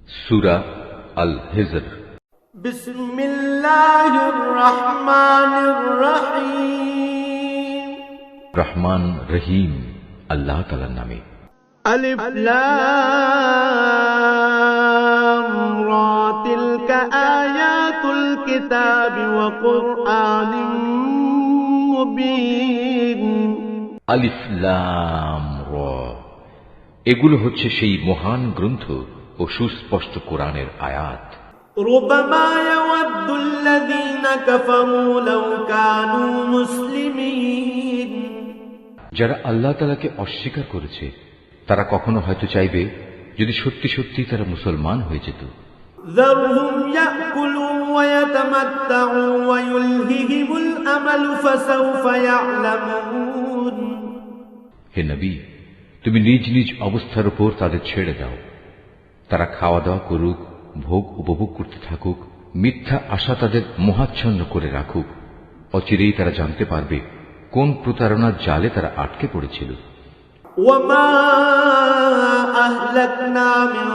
সূরা আল হিজর। বিসমিল্লাহির রহমানির রহিম। রহমান রহিম আল্লাহ তাআলার নামে। আলিফ লাম রা তিলকা আয়াতুল কিতাবি ওয়া কুরআনিম মুবিন। আলিফ লাম রা, এগুলো হচ্ছে সেই মহান গ্রন্থ ও সুস্পষ্ট কোরআনের আয়াত। রুবামা ইয়াওয়াদ্দুল্লাযীনা কাফারু লাও কানু মুসলিমিন। যারা আল্লাহ তাআলাকে অস্বীকার করেছে তারা কখনো হয়তো চাইবে যদি সত্যি সত্যি তারা মুসলমান হয়ে যেত। যারহুম ইয়াকুলু ওয়া ইয়াতামাত্তাউ ওয়া ইউলহিহিমুল আমালু ফাসাউফা ইয়ালামুন। হে নবী, তুমি নিজ নিজ অবস্থার উপর তাদের ছেড়ে দাও। তারা খাওয়া দাওয়া করুক, ভোগ উপভোগ করতে থাকুক, মিথ্যা আশা তাদের মোহাচ্ছন্ন করে রাখুক। অচিরেই তারা জানতে পারবে কোন প্রতারণার জালে তারা আটকে পড়েছিল। ওয়ামা আহলাকনা মিন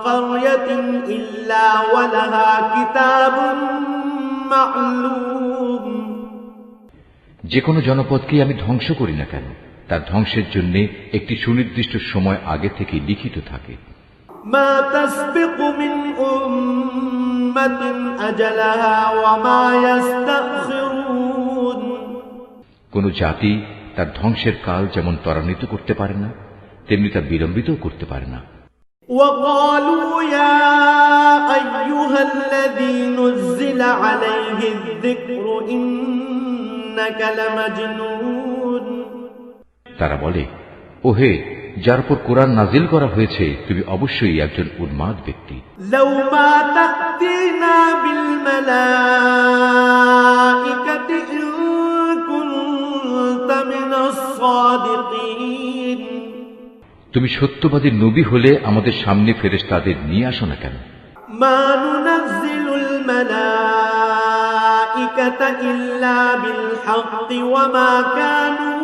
ক্বরয়াতিন ইল্লা ওয়ালাহা কিতাবুম মা'লুম। যে কোনো জনপদকে আমি ধ্বংস করি না কেন, তার ধ্বংসের জন্য একটি সুনির্দিষ্ট সময় আগে থেকে লিখিত থাকে। মা তাসবিকু মিন উম্মাতিন আজালাহা ওয়া মা ইস্তাখিরুন। কোন জাতি তার ধ্বংসের কাল যেমন ত্বরান্বিত করতে পারে না, তেমনি তা বিলম্বিতও করতে পারে না। وقالوا يا أيها الذي نزل عليه الذكر إنك لمجنون। তারা বলে, ওহে, যার উপর কোরআন নাজিল করা হয়েছে তুমি অবশ্যই একজন উন্মাদ ব্যক্তি। لو ما تأتينا بالملائكة إن كنت من الصادقين। তুমি সত্যবাদী নবী হলে আমাদের সামনে ফেরেশতাদের নিয়ে আসো না কেন। ما ننزل الملائكة إلا بالحق وما كانوا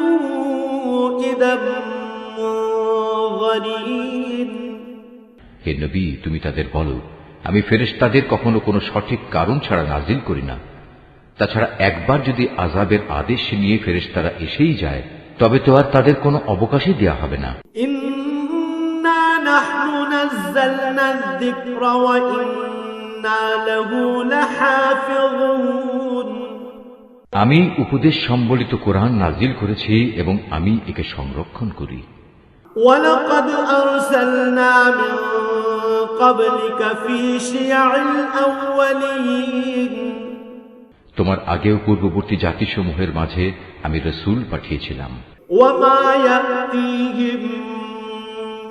إذا منظرين। হে নবী, তুমি তাদের বলো, আমি ফেরেশতাদের কখনো কোনো সঠিক কারণ ছাড়া নাজিল করি না। তাছাড়া একবার যদি আযাবের আদেশ নিয়ে ফেরেশতারা এসেই যায় তবে তো আর তাদের কোনো অবকাশই দেয়া হবে না। ইন্না নাহনু নাযালনা যিকরা ওয়া ইন্না লাহু লাহাফিযুন। আমি উপদেশ সম্বলিত কোরআন নাজিল করেছি এবং আমি একে সংরক্ষণ করি। ওয়ালাকাদ আরসালনা মিন ক্বাবলিকা ফি শিয়া'ইল আউওয়ালিন। তোমার আগেও পূর্ববর্তী জাতিসমূহের মাঝে আমি রাসূল পাঠিয়েছিলাম। ওয়ামা ইয়াতিহিম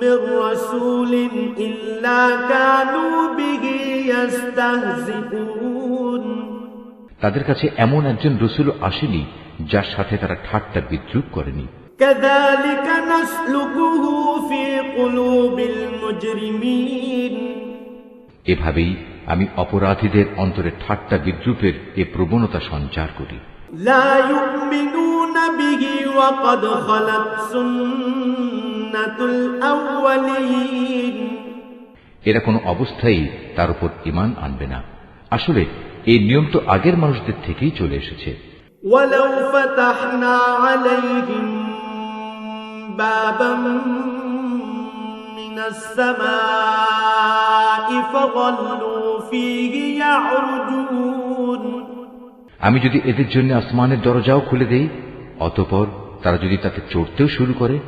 মির রাসূলিন ইল্লা কানু বিহি ইস্তাহজিউন। তাদের কাছে এমন একজন রাসূল আসেনি যার সাথে তারা ঠাট্টা বিদ্রূপ করেনি। কাযালিকা নাসলুকুহু ফি কুলুবিল মুজরিমিন। এভাবেই আমি অপরাধীদের অন্তরে ঠাট্টা বিদ্রূপের এ প্রবণতা সঞ্চার করি। লা ইউমিনুনা বিহি ওয়া ক্বাদ খালাত সুন্নাতুল আউওয়ালিন। এরা কোনো অবস্থায় তার উপর ঈমান আনবে না। আসলে এই নিয়ম তো আগের মানুষদের থেকেই চলে এসেছে। ওয়ালাউ ফাতাহনা আলাইহিম বাবাম মিনাস সামাই ফাযাল্লু ফীহি ইয়ারজুন। আমি যদি এদের জন্য আসমানের দরজাও খুলে দেই, অতঃপর তারা যদি তাতে চড়তেও শুরু করে,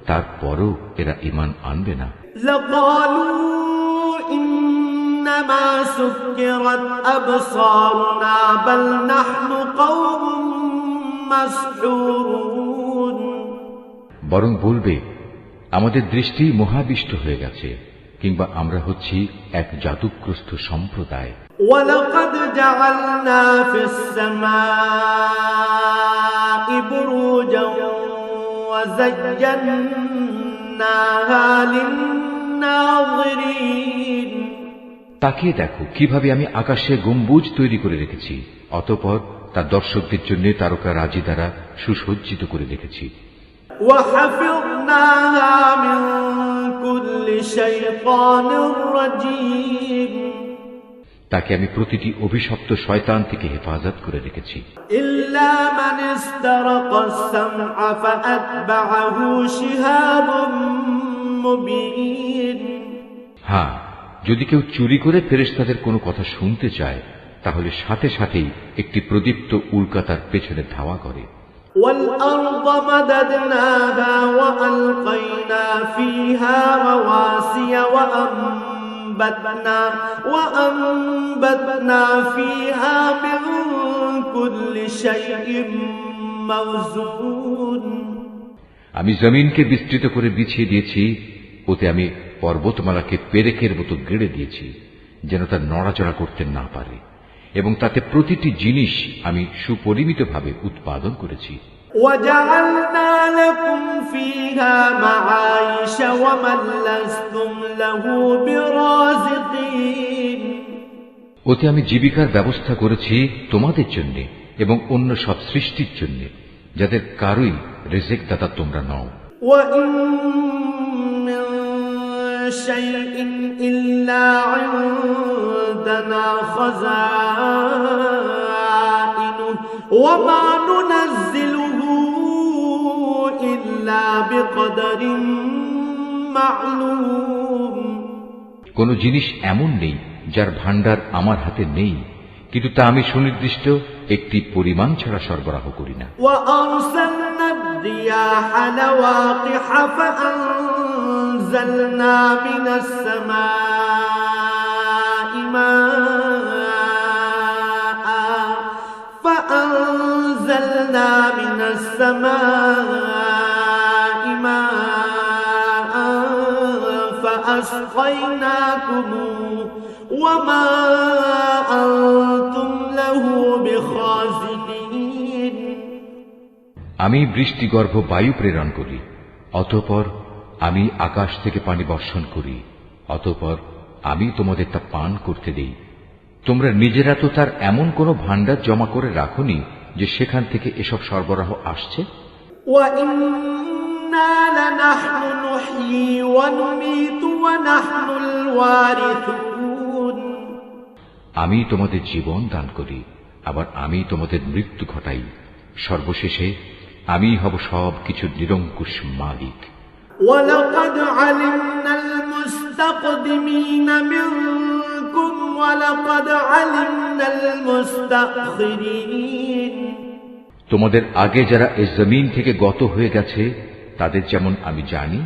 তারপরও এরা ঈমান আনবে না। লাকালু ইন্নামা সুকিরাত আবসারুনা বাল নাহনু কওমুম মাসহুরুন। বরং বলবে, আমাদের দৃষ্টি মোহাবিষ্ট হয়ে গেছে, কিংবা আমরা হচ্ছি এক জাদুগ্রস্ত সম্প্রদায়। ওয়ালাকাদ জাআলনা ফিস সামাই বুরুজান ওয়া যায়্যান্নাহা লিন-নাযিরিন। তাকিয়ে দেখো কিভাবে আমি আকাশে গম্বুজ তৈরি করে রেখেছি, অতঃপর তার দর্শকদের জন্য তারকা রাজি দ্বারা সুসজ্জিত করে রেখেছি। وحفظناها من كل شيطان رجيم তাকে আমি প্রতিটি অভিশপ্ত শয়তান থেকে হেফাজত করে রেখেছি। إلا من استرق السمع فأتبعه شهاب مبين হ্যাঁ, যদি কেউ চুরি করে ফেরেশতাদের কোনো কথা শুনতে চায় তাহলে সাথে সাথেই একটি প্রদীপ্ত উল্কা তার পেছনে ধাওয়া করে। والأرض مددناها وألقينا فيها رواسي وأنبتنا فيها من كل شيء موزون আমি জমিনকে বিস্তৃত করে বিছিয়ে দিয়েছি, ওতে আমি পর্বতমালাকে পেরেকের মতো গেড়ে দিয়েছি যেন তা নড়াচড়া করতে না পারে, এবং তাতে প্রতিটি জিনিস আমি সুপরিমিতভাবে উৎপাদন করেছি। وجعلنا لكم فيها معايش ومن لستم له برازقين ওতে আমি জীবিকার ব্যবস্থা করেছি তোমাদের জন্য এবং অন্য সব সৃষ্টির জন্য, যাদের কারোই রিজিক দাতা তোমরা নও। وإن من شيء إلا عندنا خزائنه وما ننزله إلا بقدر معلوم কোন জিনিস এমন নেই যার ভান্ডার আমার হাতে নেই, কিন্তু তা আমি সুনির্দিষ্ট একটি পরিমাণ ছাড়া সরবরাহ করি না। وأرسلنا الرياح لواقح فأنزلنا من السماء ماء فأسقيناكموه وما أنتم له بخازنين আমি বৃষ্টিগর্ভ বায়ু প্রেরণ করি, অতঃপর আমি আকাশ থেকে পানি বর্ষণ করি, অতঃপর আমি তোমাদের তা পান করতে দেই। তোমরা নিজেরা তো তার এমন কোন ভান্ডার জমা করে রাখোনি যে সেখান থেকে এসব সরবরাহ আসছে। وَإِنَّا لَنَحْنُ نُحْيِي وَنُمِيتُ وَنَحْنُ الْوَارِثُونَ আমি তোমাদের জীবন দান করি, আবার আমি তোমাদের মৃত্যু ঘটাই, সর্বশেষে আমি হব সব কিছুর নিরঙ্কুশ মালিক। وَلَقَدْ عَلِمْنَا الْمُسْتَقْدِمِينَ مِنكُمْ وَلَقَدْ عَلِمْنَا الْمُسْتَأْخِرِينَ তোমাদের আগে যারা এই জমিন থেকে গত হয়ে গেছে তাদের যেমন আমি জানি,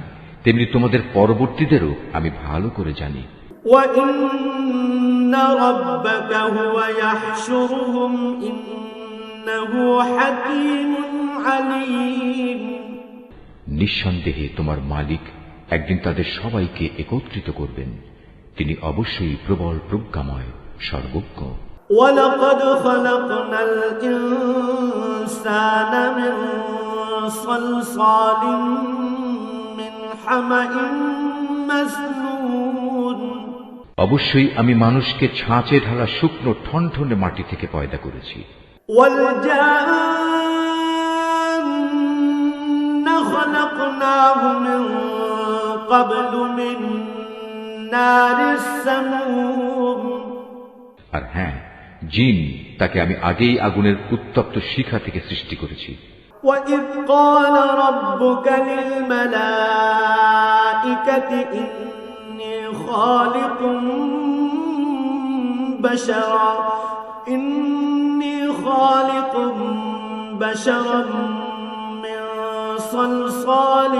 তেমনি তোমাদের পরবর্তীদেরও আমি ভালো করে জানি। وَإِنَّ رَبَّكَ هُوَ يَحْشُرُهُمْ إِنَّهُ حَكِيمٌ عَلِيمٌ নিঃসন্দেহে তোমার মালিক একদিন তাদের সবাইকে একত্রিত করবেন, তিনি অবশ্যই প্রবল প্রজ্ঞাময়, সর্বজ্ঞ। وَلَقَدْ خَلَقْنَا الْإِنسَانَ مِنْ صَلْصَالٍ مِنْ حَمَإٍ مَسْنُونٍ অবশ্যই আমি মানুষকে ছাঁচে ঢালা শুকনো ঠনঠনে মাটি থেকে পয়দা করেছি। وَالْجَانَّ خَلَقْنَاهُ مِنْ قَبْلُ مِنْ نَارِ السَّمُومِ আর হ্যাঁ, জিন তাকে আমি আগেই আগুনের উত্তপ্ত শিখা থেকে সৃষ্টি করেছি। وَإِذْ قَالَ رَبُّكَ لِلْمَلَائِكَةِ إِنِّي خَالِقٌ بَشَرًا مِنْ صَلْصَالٍ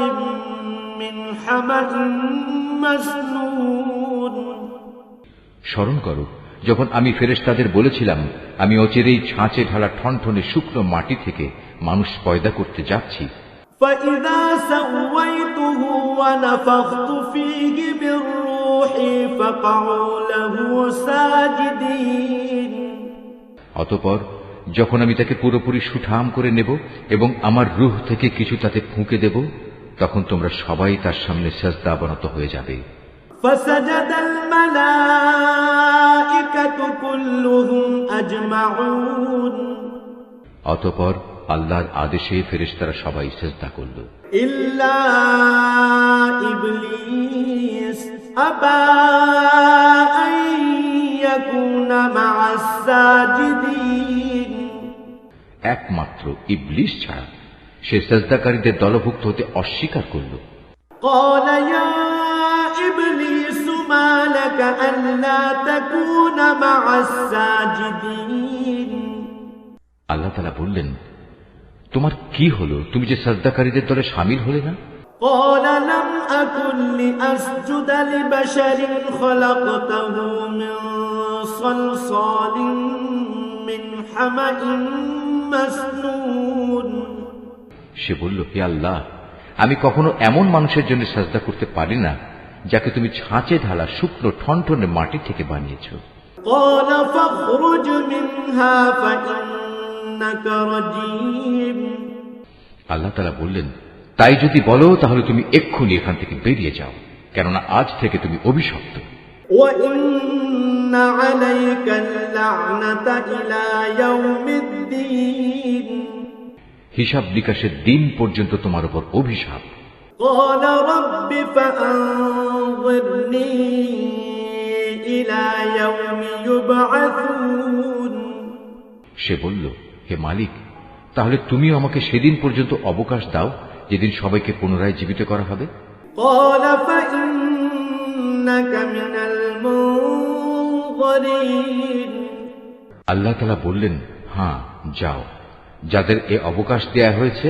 مِنْ حَمَإٍ مسنون স্মরণ করো যখন আমি ফেরেশতাদের বলেছিলাম আমি অচিরেই ছাঁচে ঢালা ঠনঠনে শুকনো মাটি থেকে মানুষ পয়দা করতে যাচ্ছি। فَإِذَا سَوَّيْتُهُ وَنَفَخْتُ فِيهِ مِنْ رُوحِي فَقَعُوا لَهُ سَاجِدِينَ অতঃপর যখন আমি তাকে পুরোপুরি সুঠাম করে নেব এবং আমার রূহ থেকে কিছু তাতে ফুঁকে দেব, তখন তোমরা সবাই তার সামনে সিজদাবনত হয়ে যাবে। فَسَجَدَ الْمَلَائِكَةُ كُلُّهُمْ أَجْمَعُونَ অতঃপর আল্লাহর আদেশে ফেরেশতারা সবাই সিজদা করল, إلا إبليس أبى أن يكون مع الساجدين একমাত্র ইবলিস ছাড়া। সে সিজদাকারীদের দলভুক্ত হতে অস্বীকার করল। قال يا إبليس ما لك ألا تكون مع الساجدين আল্লাহ তাআলা বললেন, তোমার কি হলো, তুমি যে সিজদাকারীদের দলে শামিল হলে না? قال لم أكن لأسجد لبشر خلقته من صلصال من حمأ مسنون সে বলল, হে আল্লাহ, আমি কখনো এমন মানুষের জন্য সিজদা করতে পারি না যাকে তুমি ছাঁচে ঢালা শুকনো ঠনঠনে মাটি থেকে বানিয়েছ। قال فاخرج منها فإنك رجيم আল্লাহ তাআলা বললেন, তাই যদি বলো তাহলে তুমি এক্ষুনি এখান থেকে বেরিয়ে যাও, কেননা আজ থেকে তুমি অভিশপ্ত। وإن عليك اللعنة إلى يوم الدين হিসাব নিকাশের দিন পর্যন্ত তোমার উপর অভিশাপ। قال رب فأنظرني إلى يوم يبعثون সে বলল, হে মালিক, তাহলে তুমিও আমাকে সেদিন পর্যন্ত অবকাশ দাও যেদিন সবাইকে পুনরায় জীবিত করা হবে। قال فإنك من المنظرين আল্লাহ তাআলা বললেন, হ্যাঁ যাও, যাদের এ অবকাশ দেয়া হয়েছে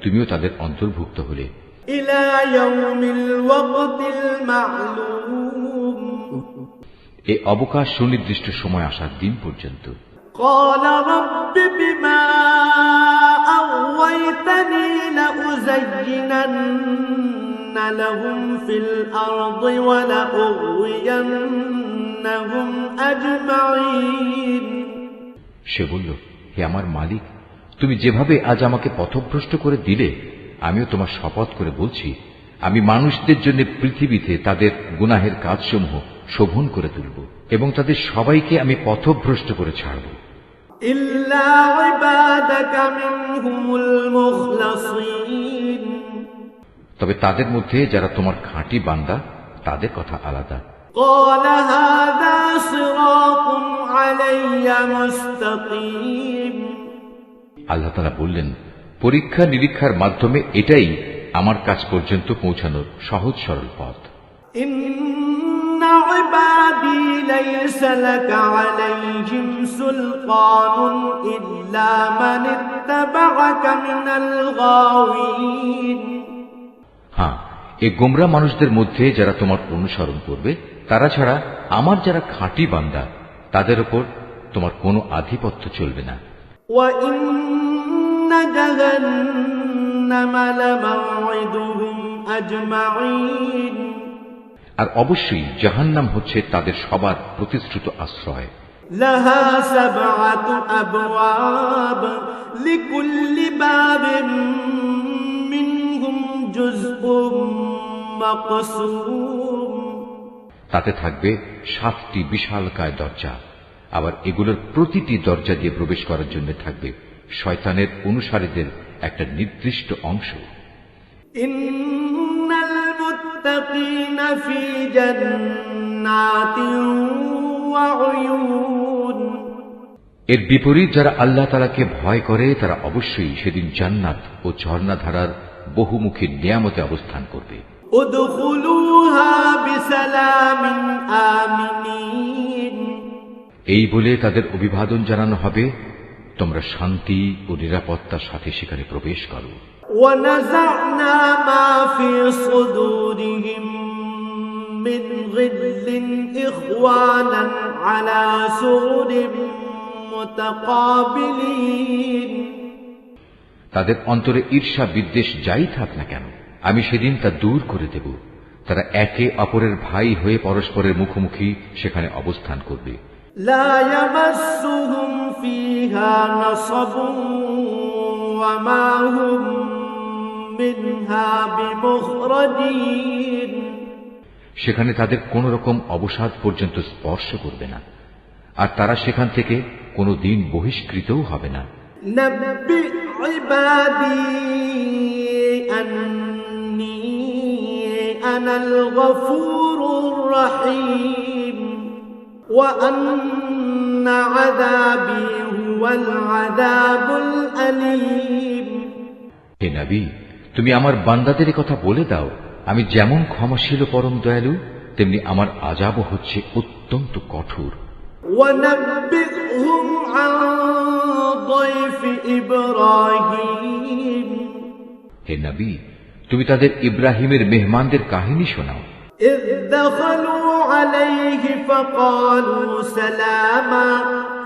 তুমিও তাদের অন্তর্ভুক্ত হলে। إلى يوم الوقت المعلوم এ অবকাশ সুনির্দিষ্ট সময় আসার দিন পর্যন্ত। قال رب بما أغويتني لأزينن لهم في الأرض ولأغوينهم أجمعين সে বলল, হে আমার মালিক, তুমি যেভাবে আজ আমাকে পথভ্রষ্ট করে দিলে, আমিও তোমার শপথ করে বলছি, আমি মানুষদের জন্য পৃথিবীতে তাদের গুনাহের কাজসমূহ শোভন করে তুলব এবং তাদের সবাইকে আমি পথভ্রষ্ট করে ছাড়ব। إلا عبادك منهم المخلصين তবে তাদের মধ্যে যারা তোমার খাঁটি বান্দা, তাদের কথা আলাদা। قال هذا صراط علي مستقيم আল্লাহ তাআলা বললেন, পরীক্ষা নিরীক্ষার মাধ্যমে এটাই আমার কাছ পর্যন্ত পৌঁছানোর সহজ সরল পথ। إن عبادي ليس لك عليهم سلطان إلا من اتبعك من الغاوين হ্যাঁ, এই গোমরা মানুষদের মধ্যে যারা তোমার অনুসরণ করবে, তারা ছাড়া আমার যারা খাঁটি বান্দা, তাদের উপর তোমার কোনো আধিপত্য চলবে না। وإن جهنم لموعدهم أجمعين আর অবশ্যই জাহান্নাম হচ্ছে তাদের সবার প্রতিশ্রুত আশ্রয়। لها 7 أبواب لكل باب منهم جزء مقسوم তাতে থাকবে 7টি বিশালকায় দরজা, আবার এগুলোর প্রতিটি দরজা দিয়ে প্রবেশ করার জন্য থাকবে শয়তানের অনুসারীদের একটা নির্দিষ্ট অংশ। إن المتقين في جنات وعيون এর বিপরীত যারা আল্লাহ তাআলাকে ভয় করে, তারা অবশ্যই সেদিন জান্নাত ও ঝর্ণাধারার বহুমুখী নিয়ামতে অবস্থান করবে। ادخلوها بسلام آمنين এই বলে তাদের অভিবাদন জানানো হবে, তোমরা শান্তি ও নিরাপত্তার সাথে সেখানে প্রবেশ করো। ونزعنا ما في صدورهم من غل إخوانا على سرر متقابلين তাদের অন্তরে ঈর্ষা বিদ্বেষ যাই থাক না কেন, আমি সেদিন তা দূর করে দেব। তারা একে অপরের ভাই হয়ে পরস্পরের মুখোমুখি সেখানে অবস্থান করবে। لا يمسهم فيها نصب وما هم منها بمخرجين সেখানে তাদের কোন রকম অবসাদ পর্যন্ত স্পর্শ করবে না, আর তারা সেখান থেকে কোনো দিন বহিষ্কৃতও হবে না। نبئ عبادي أني أنا الغفور الرحيم وأن عذابي هو العذاب الأليم হে নবী, তুমি আমার বান্দাদের কথা বলে দাও, আমি যেমন ক্ষমাশীল পরম দয়ালু, তেমনি আমার আযাবও হচ্ছে অত্যন্ত কঠোর। ونبئهم عن ضيف إبراهيم হে নবী, তুমি তাদের ইব্রাহিমের মেহমানদের কাহিনী শোনাও। إذ دخلوا عليه فقالوا سلاما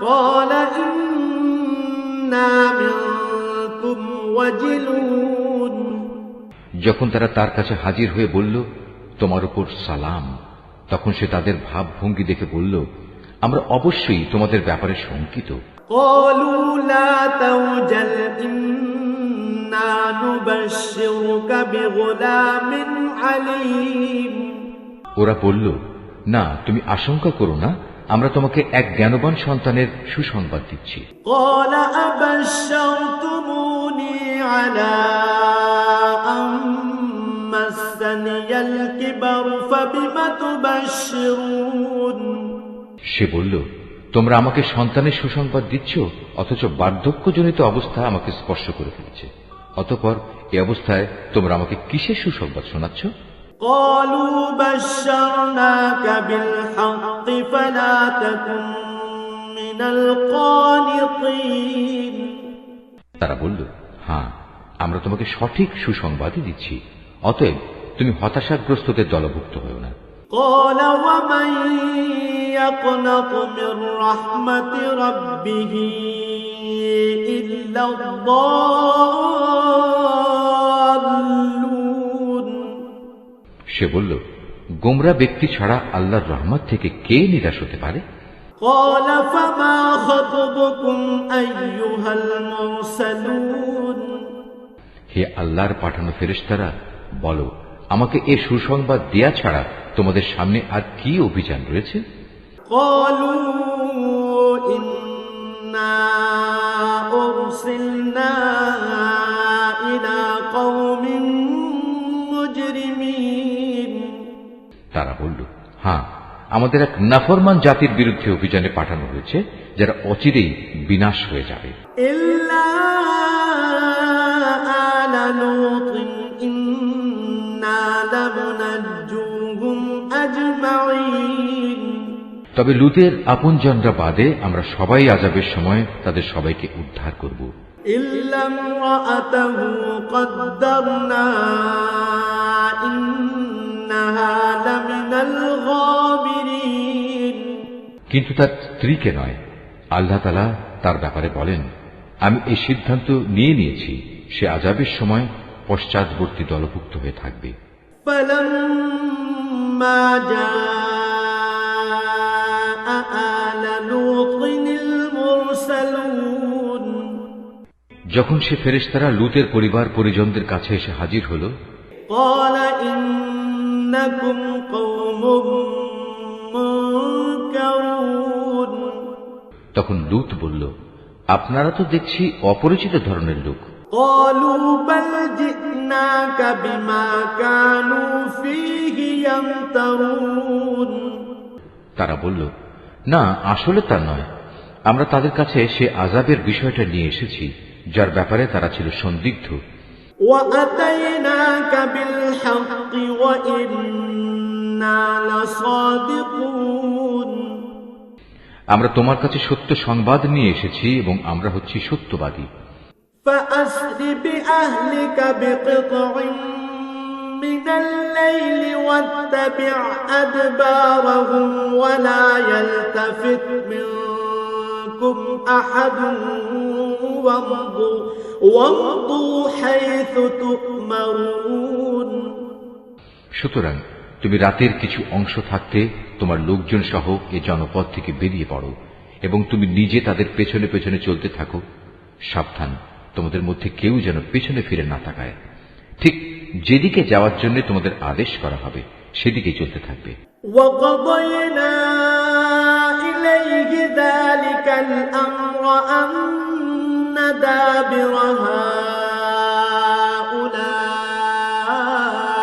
قال إنا منكم وجلون যখন তারা তার কাছে হাজির হয়ে বলল, তোমার উপর সালাম, তখন সে তাদের ভাবভঙ্গি দেখে বলল, আমরা অবশ্যই তোমাদের ব্যাপারে শঙ্কিত। قالوا لا توجل إنا نبشرك بغلام عليم ওরা বলল, না, তুমি আশঙ্কা করো না, আমরা তোমাকে এক জ্ঞানবান সন্তানের সুসংবাদ দিচ্ছি। قال أبشرتموني على أن مسني الكبر فبم تبشرون সে বলল, তোমরা আমাকে সন্তানের সুসংবাদ দিচ্ছ, অথচ বার্ধক্যজনিত অবস্থা আমাকে স্পর্শ করে ফেলেছে। অতঃপর এই অবস্থায় তোমরা আমাকে কিসের সুসংবাদ শোনাচ্ছ? قالوا بشرناك بالحق فلا تكن من القانطين তারা বলল, হ্যাঁ, আমরা তোমাকে সঠিক সুসংবাদই দিচ্ছি, অতএব তুমি হতাশাগ্রস্তদের দলভুক্ত হও না। قال ومن يقنط من رحمة ربه إلا الضالون সে বলল, গোমরা ব্যক্তি ছাড়া আল্লাহর রহমত থেকে কে নিরাশ হতে পারে? قال فما خطبكم أيها المرسلون হে আল্লাহর পাঠানো ফেরেশতারা, বলো, আমাকে এ সুসংবাদ দেয়া ছাড়া তোমাদের সামনে আর কি অভিযান রয়েছে? قالوا إنا أرسلنا إلى قوم مجرمين তারা বলল, হ্যাঁ, আমাদের এক নাফরমান জাতির বিরুদ্ধে অভিযানে পাঠানো হয়েছে, যারা অচিরেই বিনাশ হয়ে যাবে। إلا آل لوط إنا لمنجوهم أجمعين তবে লুতের আপনজনরা বাদে আমরা সবাই আযাবের সময় তাদের সবাইকে উদ্ধার করব। إلا امرأته قدرنا إنها لمن الغابرين কিন্তু তার স্ত্রীকে নয়। আল্লাহ তাআলা তার ব্যাপারে বলেন, আমি এই সিদ্ধান্ত নিয়েছি, সে আযাবের সময় পশ্চাৎবর্তী দলভুক্ত হয়ে থাকবে। فلما جاء آل لوط المرسلون যখন সে ফেরেশতারা লুতের পরিবার পরিজনদের কাছে এসে হাজির হল, قال إنكم قوم منكرون তখন লুত বলল, আপনারা তো দেখছি অপরিচিত ধরনের লোক। قالوا بل جئناك بما كانوا فيه يمترون তারা বলল, না, আসলে তা নয়, আমরা তাদের কাছে সে আযাবের বিষয়টা নিয়ে এসেছি যার ব্যাপারে তারা ছিল সন্দিগ্ধ। وأتيناك بالحق وإنا لصادقون আমরা তোমার কাছে সত্য সংবাদ নিয়ে এসেছি এবং আমরা হচ্ছি সত্যবাদী। فأسر بأهلك بقطع من الليل واتبع أدبارهم ولا يلتفت منكم أحد وامضوا حيث تؤمرون সুতরাং তুমি রাতের কিছু অংশ থাকতে তোমার লোকজন সহ এ জনপদ থেকে বেরিয়ে পড়ো এবং তুমি নিজে তাদের পেছনে পেছনে চলতে থাকো। সাবধান, তোমাদের মধ্যে কেউ যেন পেছনে ফিরে না তাকায়। ঠিক যেদিকে যাওয়ার জন্য তোমাদের আদেশ করা হবে সেদিকে চলতে থাকবে। وقضينا إليه ذلك الأمر أن دابر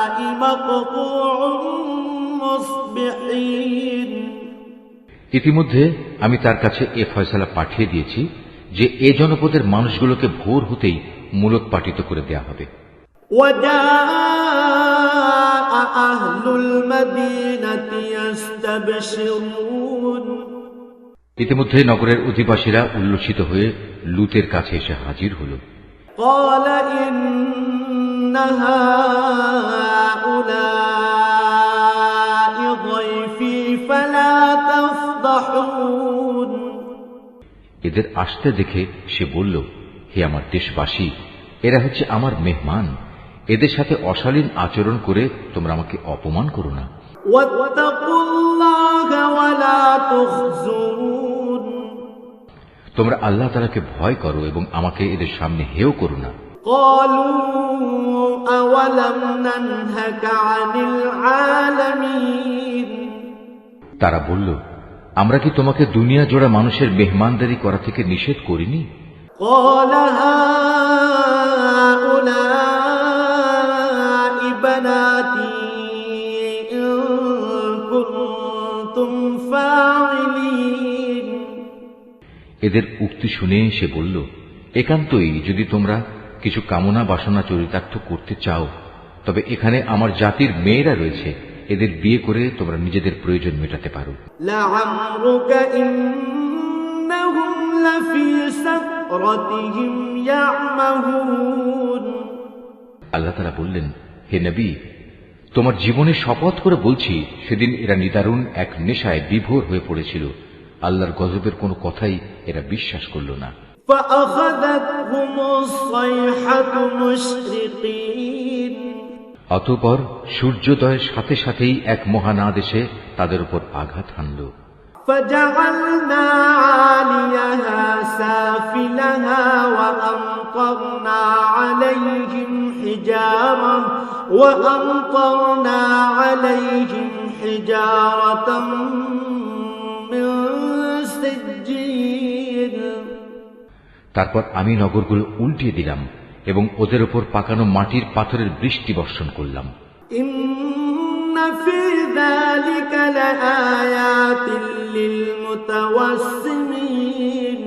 هؤلاء مقطوع مصبحين ইতিমধ্যে আমি তার কাছে এ ফয়সালা পাঠিয়ে দিয়েছি যে এ জনপদের মানুষগুলোকে ভোর হতেই মূলোৎপাটিত করে দেয়া হবে। وجاء أهل المدينة يستبشرون ইতিমধ্যে নগরের অধিবাসীরা উল্লসিত হয়ে লূতের কাছে এসে হাজির হল। قال إن هؤلاء ضيفي فلا تفضحون এদের আসতে দেখে সে বলল, হে আমার দেশবাসী, এরা হচ্ছে আমার মেহমান, এদের সাথে অশালীন আচরণ করে তোমরা আমাকে অপমান করো না। واتقوا الله ولا تخزون তোমরা আল্লাহ তাআলাকে ভয় করো এবং আমাকে এদের সামনে হেয় করো না। قالوا أولم ننهك عن العالمين তারা বলল, আমরা কি তোমাকে দুনিয়া জোড়া মানুষের মেহমানদারি করা থেকে নিষেধ করিনি? قال هؤلاء بناتي إن كنتم فاعلين এদের উক্তি শুনে সে বলল, একান্তই যদি তোমরা কিছু কামনা বাসনা চরিতার্থ করতে চাও, তবে এখানে আমার জাতির মেয়েরা রয়েছে, এদের বিয়ে করে তোমরা নিজেদের প্রয়োজন মেটাতে পারো। لعمرك إنهم لفي سكرتهم يعمهون আল্লাহ তাআলা বললেন, হে নবী, তোমার জীবনে শপথ করে বলছি, সেদিন এরা নিদারুণ এক নেশায় বিভোর হয়ে পড়েছিল। আল্লাহর গজবের কোনো কথাই এরা বিশ্বাস করল না। فأخذتهم الصيحة مشرقين অতঃপর সূর্যোদয়ের সাথে সাথেই এক মহানাদ এসে তাদের উপর আঘাত হানল। فجعلنا عاليها سافلها وأمطرنا عليهم حجارة من سجيل তারপর আমি নগরগুলো উল্টিয়ে দিলাম এবং ওদের উপর পাকানো মাটির পাথরের বৃষ্টি বর্ষণ করলাম। إن في ذلك لآيات للمتوسمين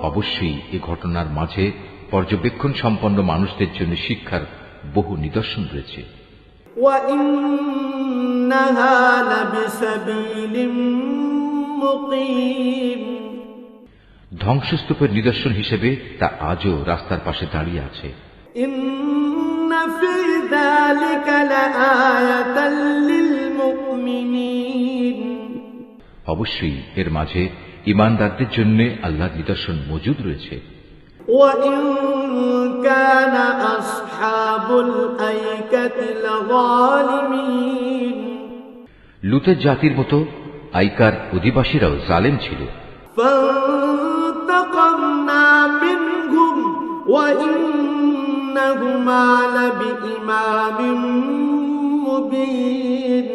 অবশ্যই এ ঘটনার মাঝে পর্যবেক্ষণ সম্পন্ন মানুষদের জন্য শিক্ষার বহু নিদর্শন রয়েছে। وإنها لبسبيل مقيم ধ্বংসস্তূপের নিদর্শন হিসেবে তা আজও রাস্তার পাশে দাঁড়িয়ে আছে। إن في ذلك لآية للمؤمنين অবশ্যই এর মাঝে ঈমানদারদের জন্য আল্লাহর নিদর্শন মজুদ রয়েছে। وإن كان أصحاب الأيكة لظالمين লূতের জাতির মতো আইকার অধিবাসীরাও জালেম ছিল। فانتقمنا منهم وإنهما لبإمام مبين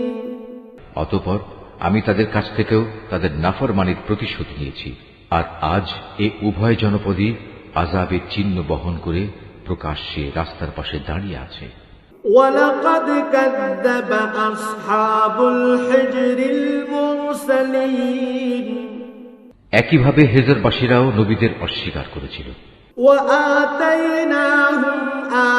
অতঃপর আমি তাদের কাছ থেকেও তাদের নাফরমানির প্রতিশোধ নিয়েছি, আর আজ এ উভয় জনপদই আযাবের চিহ্ন বহন করে প্রকাশ্যে রাস্তার পাশে দাঁড়িয়ে আছে। ولقد كذب أصحاب الحجر المرسلين একইভাবে হেজরবাসীরাও নবীদের অস্বীকার করেছিল। وآتيناهم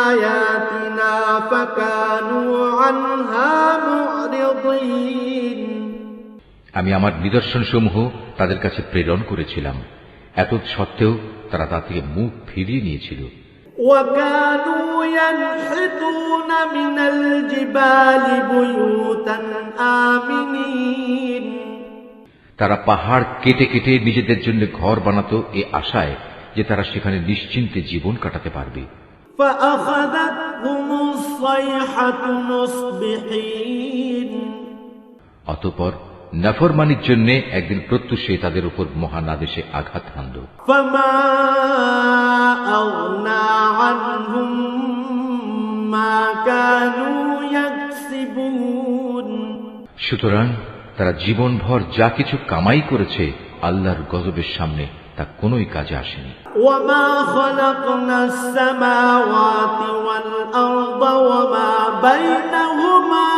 آياتنا فكانوا عنها معرضين আমি আমার নিদর্শনসমূহ তাদের কাছে প্রেরণ করেছিলাম, এত সত্ত্বেও তারা তা থেকে মুখ ফিরিয়ে নিয়েছিল। وكانوا ينحتون من الجبال بيوتا آمنين তারা পাহাড় কেটে কেটে নিজেদের জন্য ঘর বানাতো এ আশায় যে তারা সেখানে নিশ্চিন্তে জীবন কাটাতে পারবে। فأخذتهم الصيحة مصبحين অতঃপর নাফরমানির জন্য একদিন প্রত্যুষে তাদের উপর মহানাদেশে আঘাত হানল। فما أغنى عنهم ما كانوا يكسبون সুতরাং তারা জীবনভর যা কিছু কামাই করেছে আল্লাহর গজবের সামনে তা কোনোই কাজে আসেনি। وما خلقنا السماوات والأرض وما بينهما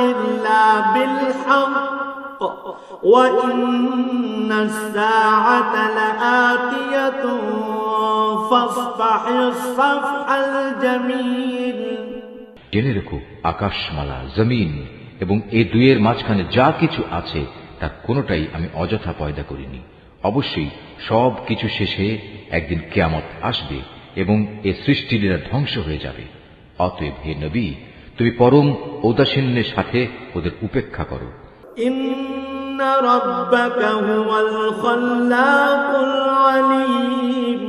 إلا بالحق وإن الساعة لآتية فاصفح الصفح الجميل। জেনে রেখো, আকাশমালা, জমিন এবং এই দুইয়ের মাঝখানে যা কিছু আছে তার কোনোটাই আমি অযথা পয়দা করিনি। অবশ্যই সব কিছু শেষে একদিন কিয়ামত আসবে এবং এ সৃষ্টিলীলা ধ্বংস হয়ে যাবে। অতএব হে নবী, তুমি পরম ঔদাসীন্যের সাথে ওদের উপেক্ষা করো। ইন্না রাব্বাকা হুয়াল খাল্লাকুল আলীম।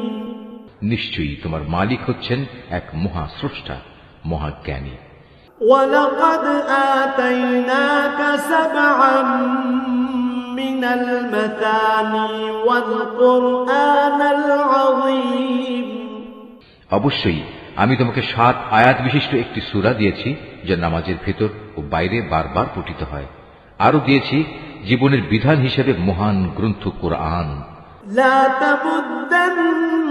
নিশ্চয়ই তোমার মালিক হচ্ছেন এক মহাস্রষ্টা, মহাজ্ঞানী। ওয়ালাকাদ আতাইনাকা সাবআম মিনাল মাতানি ওয়াল কুরআনাল আযীম। অবশ্যই আমি তোমাকে 7 আয়াত বিশিষ্ট একটি সূরা দিয়েছি, যা নামাজের ভেতর ও বাইরে বারবার পঠিত হয়। আরো দিয়েছি জীবনের বিধান হিসেবে মহান গ্রন্থ কোরআন। লা তামুদ্দান্না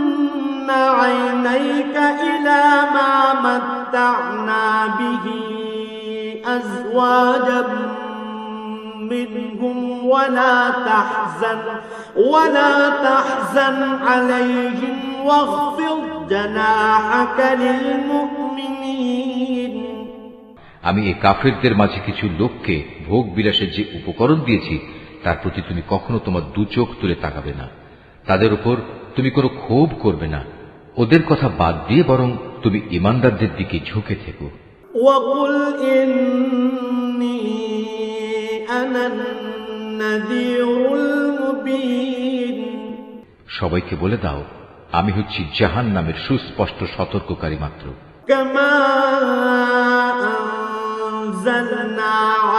আইনাইকা ইলা মা মাত্তা'না বিহি আজওয়াজাম মিনহুম ওয়ালা তাহজান আলাইহিম ওয়াখফিদ জানাহাকা লিল মুমিনিন। আমি এই কাফেরদের মাঝে কিছু লোককে ভোগ বিলাসের যে উপকরণ দিয়েছি তার প্রতি তুমি কখনো তোমার দু চোখ তুলে তাকাবে না, তাদের উপর তুমি কোনো ক্ষোভ করবে না। ওদের কথা বাদ দিয়ে বরং তুমি ঈমানদারদের দিকে ঝুঁকে থেকো। ওয়াকুল ইন্নী আনান নাযীরুল মুবিন। সবাইকে বলে দাও, আমি হচ্ছি জাহান্নামের সুস্পষ্ট সতর্ককারী মাত্র। কামা আনজালনা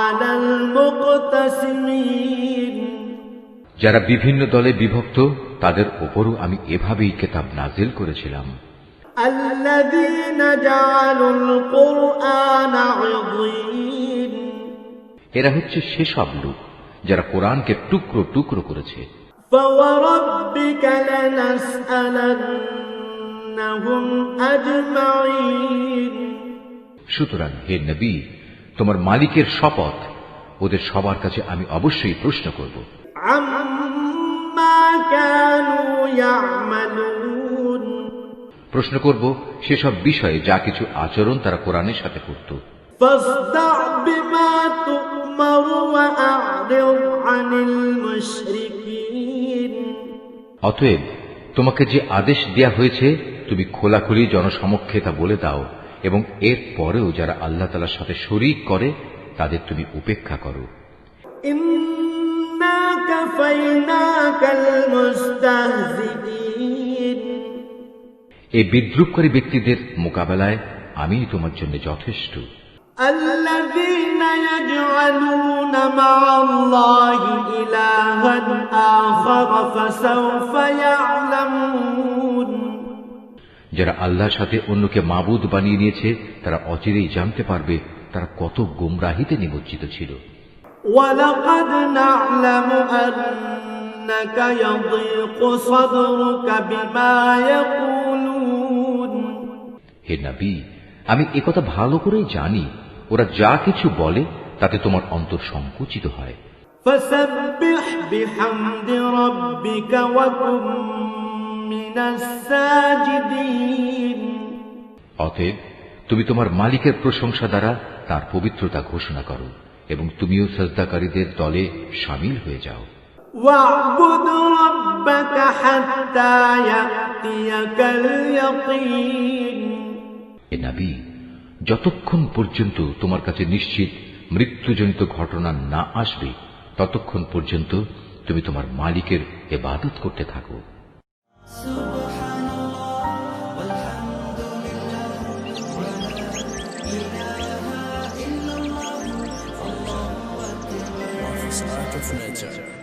আলাল মুকতাসিমিন। যারা বিভিন্ন দলে বিভক্ত তাদের উপরও আমি এভাবেই কিতাব নাজিল করেছিলাম। আল্লাযীনা জাআলুল কুরআনা ইযীন। এরা হচ্ছে সেসব লোক যারা কোরআনকে টুকরো টুকরো করেছে। ফাওয়ারাব্বিকা লানাসআলান্নাহুম আজমাইন। সুতরাং হে নবী, তোমার মালিকের শপথ, ওদের সবার কাছে আমি অবশ্যই প্রশ্ন করব। আম্মা কানু ইয়ামালুন। প্রশ্ন করব সেসব বিষয়ে যা কিছু আচরণ তারা কোরআনের সাথে করত। ফাসদা' বিমা তু'মার ওয়া আ'রিদ আনিল মুশরিকিন। অতএব তোমাকে যে আদেশ দেয়া হয়েছে তুমি খোলাখুলি জনসমক্ষে তা বলে দাও এবং এর পরেও যারা আল্লাহ তাআলার সাথে শরীক করে তাদের তুমি উপেক্ষা করো। ইন্না কাফাইনাকাল মুস্তাহজিইন। এই বিদ্রুপকারী ব্যক্তিদের মোকাবেলায় আমি তোমার জন্য যথেষ্ট। আল্লাযীনা ইয়াজআলুনা মা'আল্লাহি ইলাহান আখার ফাসাওফা ইয়া'লামুন। যারা আল্লাহর সাথে অন্যকে মাবুদ বানিয়ে নিয়েছে তারা অচিরেই জানতে পারবে তারা কত গোমরাহিতে নিমজ্জিত ছিল। ওয়ালাকাদ না'লামু আন্নাকা ইয়াযীকু সাদরুকা বিমা ইয়াকুলুন। হে নবী, আমি একথা ভালো করেই জানি ওরা যা কিছু বলে তাতে তোমার অন্তর সংকুচিত হয়। ফাসাব্বিহ বিহামদি রাব্বিকা ওয়া কুম মিনাস সাজিদিন। অতএব তুমি তোমার মালিকের প্রশংসা দ্বারা তার পবিত্রতা ঘোষণা করো এবং তুমিও সাজদাকারীদের দলে শামিল হয়ে যাও। ওয়া'বুদ রাব্বাকা হাত্তা ইয়াতিয়াকাল ইয়াকিন। হে নবী, যতক্ষণ পর্যন্ত তোমার কাছে নিশ্চিত মৃত্যুজনিত ঘটনা না আসবে ততক্ষণ পর্যন্ত তুমি তোমার মালিকের ইবাদত করতে থাকো। Art of Nature.